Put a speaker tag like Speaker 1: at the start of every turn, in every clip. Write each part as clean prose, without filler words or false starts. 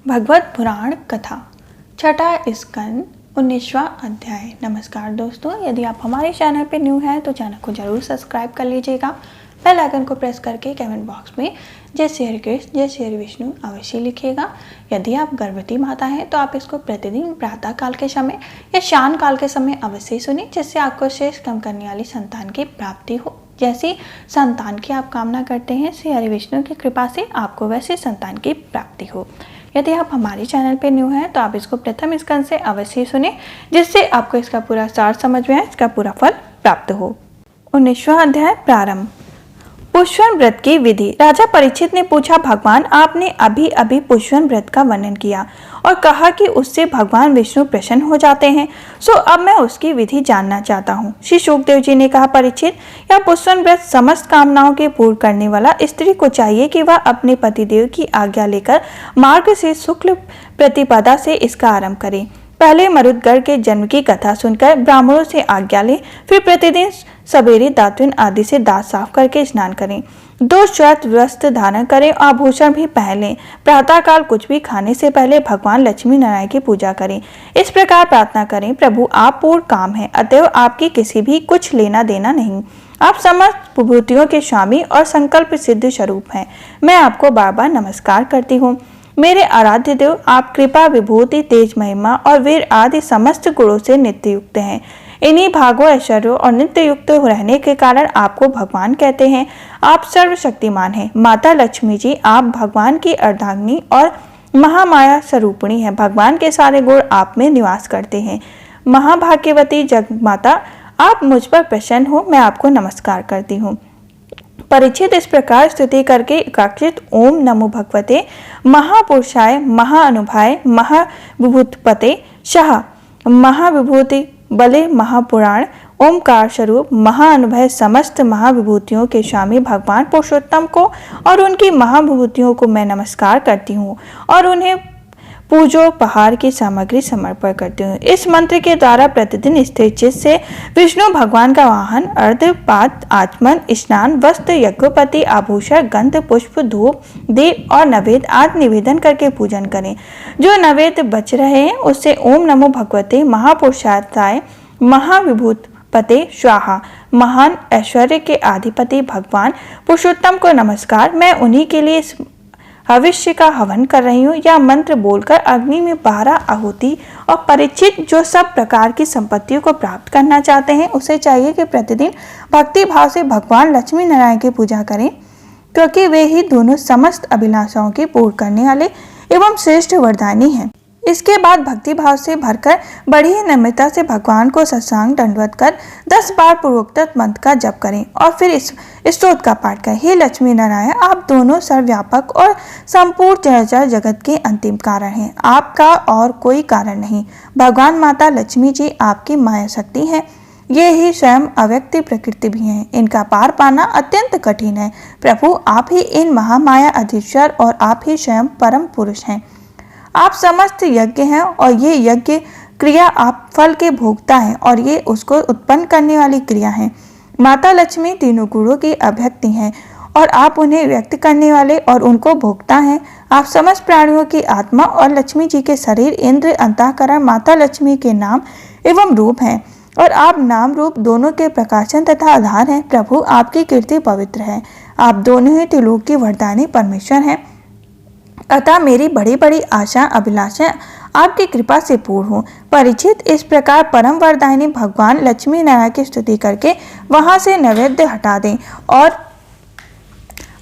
Speaker 1: भगवत पुराण कथा छठा स्कंद 19वां अध्याय। नमस्कार दोस्तों, यदि आप हमारे चैनल पर न्यू हैं तो चैनल को जरूर सब्सक्राइब कर लीजिएगा। बेल आइकन को प्रेस करके कमेंट बॉक्स में जय श्री हरि कृष्ण जय श्री हरि विष्णु अवश्य लिखिएगा। यदि आप गर्भवती माता हैं तो आप इसको प्रतिदिन प्रातः काल के समय या शाम काल के समय अवश्य सुनिए, जिससे आपको शेष कम करने वाली संतान की प्राप्ति हो। जैसी संतान की आप कामना करते हैं, श्री हरि विष्णु की कृपा से आपको वैसी संतान की प्राप्ति हो। यदि आप हमारे चैनल पर न्यू हैं तो आप इसको प्रथम स्कंद से अवश्य सुने, जिससे आपको इसका पूरा सार समझ में आए, इसका पूरा फल प्राप्त हो। 19वां अध्याय प्रारंभ। पुष्पन व्रत की विधि। राजा परीक्षित ने पूछा, भगवान आपने अभी अभी पुष्पन व्रत का वर्णन किया और कहा कि उससे भगवान विष्णु प्रसन्न हो जाते हैं, सो अब मैं उसकी विधि जानना चाहता हूँ। श्री शुकदेव जी ने कहा, परीक्षित, यह पुष्पन व्रत समस्त कामनाओं के पूर्ण करने वाला स्त्री को चाहिए कि वह अपने पतिदेव की आज्ञा लेकर मार्ग से शुक्ल प्रतिपदा से इसका आरंभ करे। पहले मरुदगढ़ के जन्म की कथा सुनकर ब्राह्मणों से आज्ञा लें, फिर प्रतिदिन सवेरे दातुन आदि से दांत साफ करके स्नान करें, 2 श्वेत वस्त्र धारण करें, आभूषण भी पहन लें। प्रातःकाल कुछ भी खाने से पहले भगवान लक्ष्मी नारायण की पूजा करें। इस प्रकार प्रार्थना करें, प्रभु आप पूर्ण काम हैं, अतएव आपकी किसी भी कुछ लेना देना नहीं। आप समस्त विभूतियों के स्वामी और संकल्प सिद्ध स्वरूप हैं। मैं आपको बार बार नमस्कार करती हूँ। मेरे आराध्य देव, आप कृपा, विभूति, तेज, महिमा और वीर आदि समस्त गुणों से नित्य युक्त हैं। इन्हीं भागों, ऐश्वर्यों और नित्य युक्त रहने के कारण आपको भगवान कहते हैं। आप सर्वशक्तिमान हैं। माता लक्ष्मी जी, आप भगवान की अर्धांगिनी और महामाया स्वरूपिणी हैं। भगवान के सारे गुण आप में निवास करते हैं। महाभाग्यवती जगमाता, आप मुझ पर प्रसन्न हो, मैं आपको नमस्कार करती हूँ। परीक्षित इस प्रकार स्तुति करके एकाक्षित ओम नमो भगवते महापुरुषाय महाअनुभवाय महाविभूतपते शाह महाविभूति बले महापुराण ओमकार स्वरूप महाअनुभव समस्त महाविभूतियों के स्वामी भगवान पुरुषोत्तम को और उनकी महाविभूतियों को मैं नमस्कार करती हूँ और उन्हें पूजोपहार की सामग्री समर्पण करती हूँ। इस मंत्र के द्वारा प्रतिदिन स्थिर चित्त से विष्णु भगवान का वाहन, अर्धपाद, आचमन, स्नान, वस्त्र, यज्ञोपति, आभूषण, गंध, पुष्प, धूप, दीप और नवेद आदि निवेदन करके पूजन करें। जो नवेद बच रहे हैं उससे ओम नमो भगवते महापुरुषाय महाविभूत पते स्वाहा महान ऐश्वर्य के अधिपति भगवान पुरुषोत्तम को नमस्कार। मैं उन्हीं के लिए भविष्य का हवन कर रही हूँ। यह मंत्र बोलकर अग्नि में 12 आहुति और परीक्षित जो सब प्रकार की संपत्तियों को प्राप्त करना चाहते हैं उसे चाहिए कि प्रतिदिन भक्ति भाव से भगवान लक्ष्मी नारायण की पूजा करें, क्योंकि वे ही दोनों समस्त अभिलाषाओं की पूर्ण करने वाले एवं श्रेष्ठ वरदानी हैं। इसके बाद भक्ति भाव से भरकर बड़ी ही नम्रता से भगवान को साष्टांग दंडवत कर 10 बार पूर्वोक्त मंत्र का जप करें और फिर इस स्तोत्र का पाठ करें। हे लक्ष्मी नारायण, आप दोनों सर्वव्यापक और संपूर्ण चराचर जगत के अंतिम कारण हैं। आपका और कोई कारण नहीं। भगवान माता लक्ष्मी जी आपकी माया शक्ति है। ये ही स्वयं अव्यक्त प्रकृति भी हैं। इनका पार पाना अत्यंत कठिन है। प्रभु आप ही इन महामाया अधीश्वर और आप ही स्वयं परम पुरुष हैं। आप समस्त यज्ञ हैं और ये यज्ञ क्रिया आप फल के भोक्ता हैं और ये उसको उत्पन्न करने वाली क्रिया है। माता लक्ष्मी तीनों गुणों की अभिव्यक्ति हैं और आप उन्हें व्यक्त करने वाले और उनको भोक्ता हैं। आप समस्त प्राणियों की आत्मा और लक्ष्मी जी के शरीर, इंद्र, अंतःकरण माता लक्ष्मी के नाम एवं रूप हैं और आप नाम रूप दोनों के प्रकाशन तथा आधार हैं। प्रभु आपकी कीर्ति पवित्र है। आप दोनों ही त्रिलोक की वरदानी परमेश्वर हैं। अतः मेरी बड़ी बड़ी आशा अभिलाषा आपकी कृपा से पूर्ण हो। परीक्षित इस प्रकार परम वरदायिनी भगवान लक्ष्मी नारायण की स्तुति करके वहां से नैवेद्य हटा दें और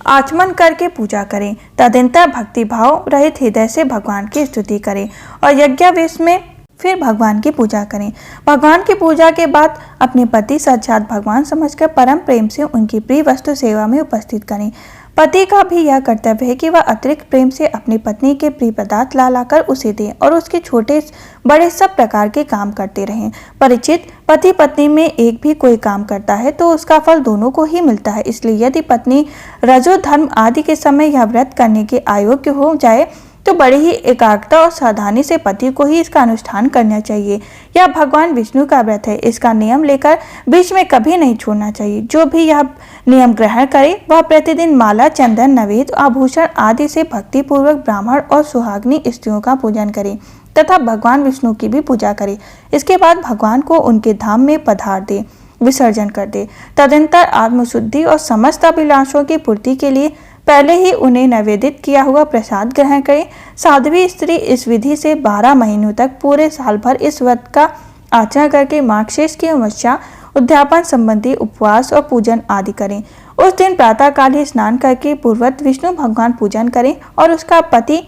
Speaker 1: आचमन करके पूजा करें। तदनंतर भक्ति भाव रहित हृदय से भगवान की स्तुति करें और यज्ञावेश में फिर भगवान की पूजा करें। भगवान की पूजा के बाद अपने पति साक्षात भगवान समझकर परम प्रेम से उनकी प्रिय वस्तु सेवा में उपस्थित करें। पति का भी यह कर्तव्य है कि वह अतिरिक्त प्रेम से अपनी पत्नी के प्रिय पदार्थ ला लाकर उसे दें और उसके छोटे बड़े सब प्रकार के काम करते रहें। परीक्षित, पति पत्नी में एक भी कोई काम करता है तो उसका फल दोनों को ही मिलता है। इसलिए यदि पत्नी रजो धर्म आदि के समय यह व्रत करने के अयोग्य हो जाए तो बड़ी ही एकाग्रता और सावधानी से पति को ही इसका अनुष्ठान करना चाहिए। यह भगवान विष्णु का व्रत है, इसका नियम लेकर बीच में कभी नहीं छोड़ना चाहिए। जो भी यह नियम ग्रहण करे वह प्रतिदिन माला, चंदन, नवेद, आभूषण आदि से भक्ति पूर्वक ब्राह्मण और सुहागिनी स्त्रियों का पूजन करे तथा भगवान विष्णु की भी पूजा करे। इसके बाद भगवान को उनके धाम में पधार दे, विसर्जन कर दे। तदंतर आत्मशुद्धि और समस्त अभिलाषों की पूर्ति के लिए पहले ही उन्हें निवेदित किया हुआ प्रसाद ग्रहण करें। साध्वी स्त्री इस विधि से 12 महीनों तक पूरे साल भर इस व्रत का आचरण करके मार्गशीर्ष की अमावस्या, उद्यापन संबंधी उपवास और पूजन आदि करें। उस दिन प्रातःकाल ही स्नान करके पूर्ववत विष्णु भगवान पूजन करें और उसका पति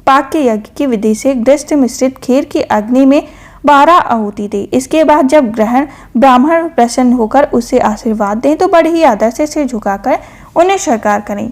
Speaker 1: पाक के यज्ञ की विधि से दृष्ट मिश्रित खीर की अग्नि में 12 आहुति दे। इसके बाद जब ग्रहण ब्राह्मण प्रसन्न होकर उसे आशीर्वाद दें तो बड़े ही आदर से सिर झुकाकर उन्हें स्वीकार करें।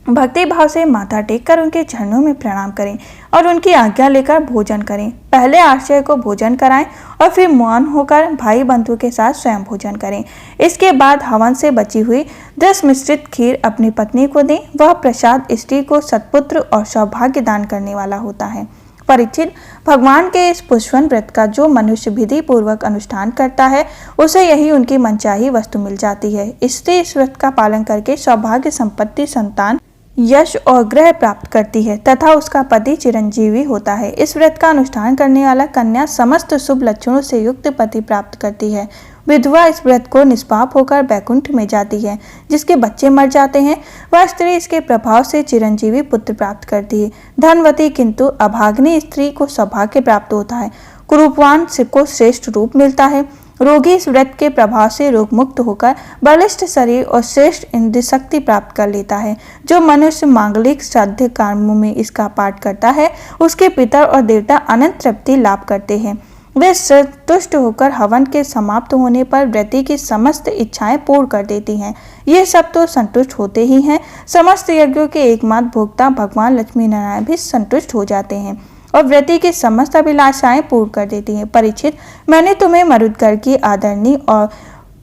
Speaker 1: भक्ति भाव से माथा टेककर उनके चरणों में प्रणाम करें और उनकी आज्ञा लेकर भोजन करें। पहले आश्रय को भोजन कराएं और फिर मौन होकर भाई बंधु के साथ स्वयं भोजन करें। इसके बाद हवन से बची हुई 10 मिश्रित खीर अपनी पत्नी को दें। वह प्रसाद स्त्री को सत्पुत्र और सौभाग्य दान करने वाला होता है। परीक्षित, भगवान के इस पुष्पन व्रत का जो मनुष्य विधि पूर्वक अनुष्ठान करता है उसे यही उनकी मनचाही वस्तु मिल जाती है। स्त्री इस व्रत का पालन करके सौभाग्य, संपत्ति, संतान, यश और ग्रह प्राप्त करती है तथा उसका पति चिरंजीवी होता है। इस व्रत का अनुष्ठान करने वाला कन्या समस्त शुभ लक्षणों से युक्त पति प्राप्त करती है। विधवा इस व्रत को निष्पाप होकर बैकुंठ में जाती है। जिसके बच्चे मर जाते हैं वह स्त्री इसके प्रभाव से चिरंजीवी पुत्र प्राप्त करती है। धनवती किंतु अभाग्नि स्त्री को सौभाग्य प्राप्त होता है। कुरूपवान को श्रेष्ठ रूप मिलता है। रोगी इस व्रत के प्रभाव से रोग मुक्त होकर बलिष्ठ शरीर और श्रेष्ठ इंद्रिय शक्ति प्राप्त कर लेता है। जो मनुष्य मांगलिक श्राद्ध कर्मों में इसका पाठ करता है उसके पितर और देवता अनंत तृप्ति लाभ करते हैं। वे संतुष्ट होकर हवन के समाप्त होने पर व्रती की समस्त इच्छाएं पूर्ण कर देती हैं। ये सब तो संतुष्ट होते ही हैं, समस्त यज्ञों के एकमात्र भोक्ता भगवान लक्ष्मी नारायण भी संतुष्ट हो जाते हैं और व्रती की समस्त अभिलाषाएं पूर्ण कर देती हैं। परीक्षित, मैंने तुम्हें मरुदगढ़ की आदरणीय और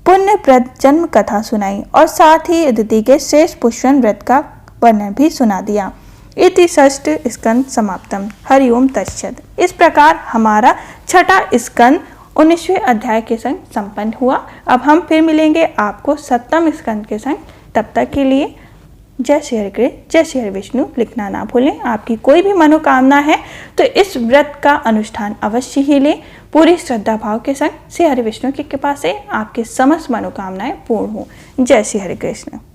Speaker 1: पुण्यप्रद जन्म कथा सुनाई और साथ ही अदिति के शेष पुष्पन व्रत का वर्णन भी सुना दिया। इति षष्ठ स्कंद समाप्तम। हरिओम तत्सत। इस प्रकार हमारा छठा स्कंद 19वें अध्याय के संग संपन्न हुआ। अब हम फिर मिलेंगे आपको 7वें स्कंद के संग। तब तक के लिए जय श्री हरि कृष्ण, जय श्री हरि विष्णु लिखना ना भूलें। आपकी कोई भी मनोकामना है तो इस व्रत का अनुष्ठान अवश्य ही लें। पूरी श्रद्धा भाव के संग श्री हरि विष्णु की कृपा से आपकी समस्त मनोकामनाएं पूर्ण हो। जय श्री हरि कृष्ण।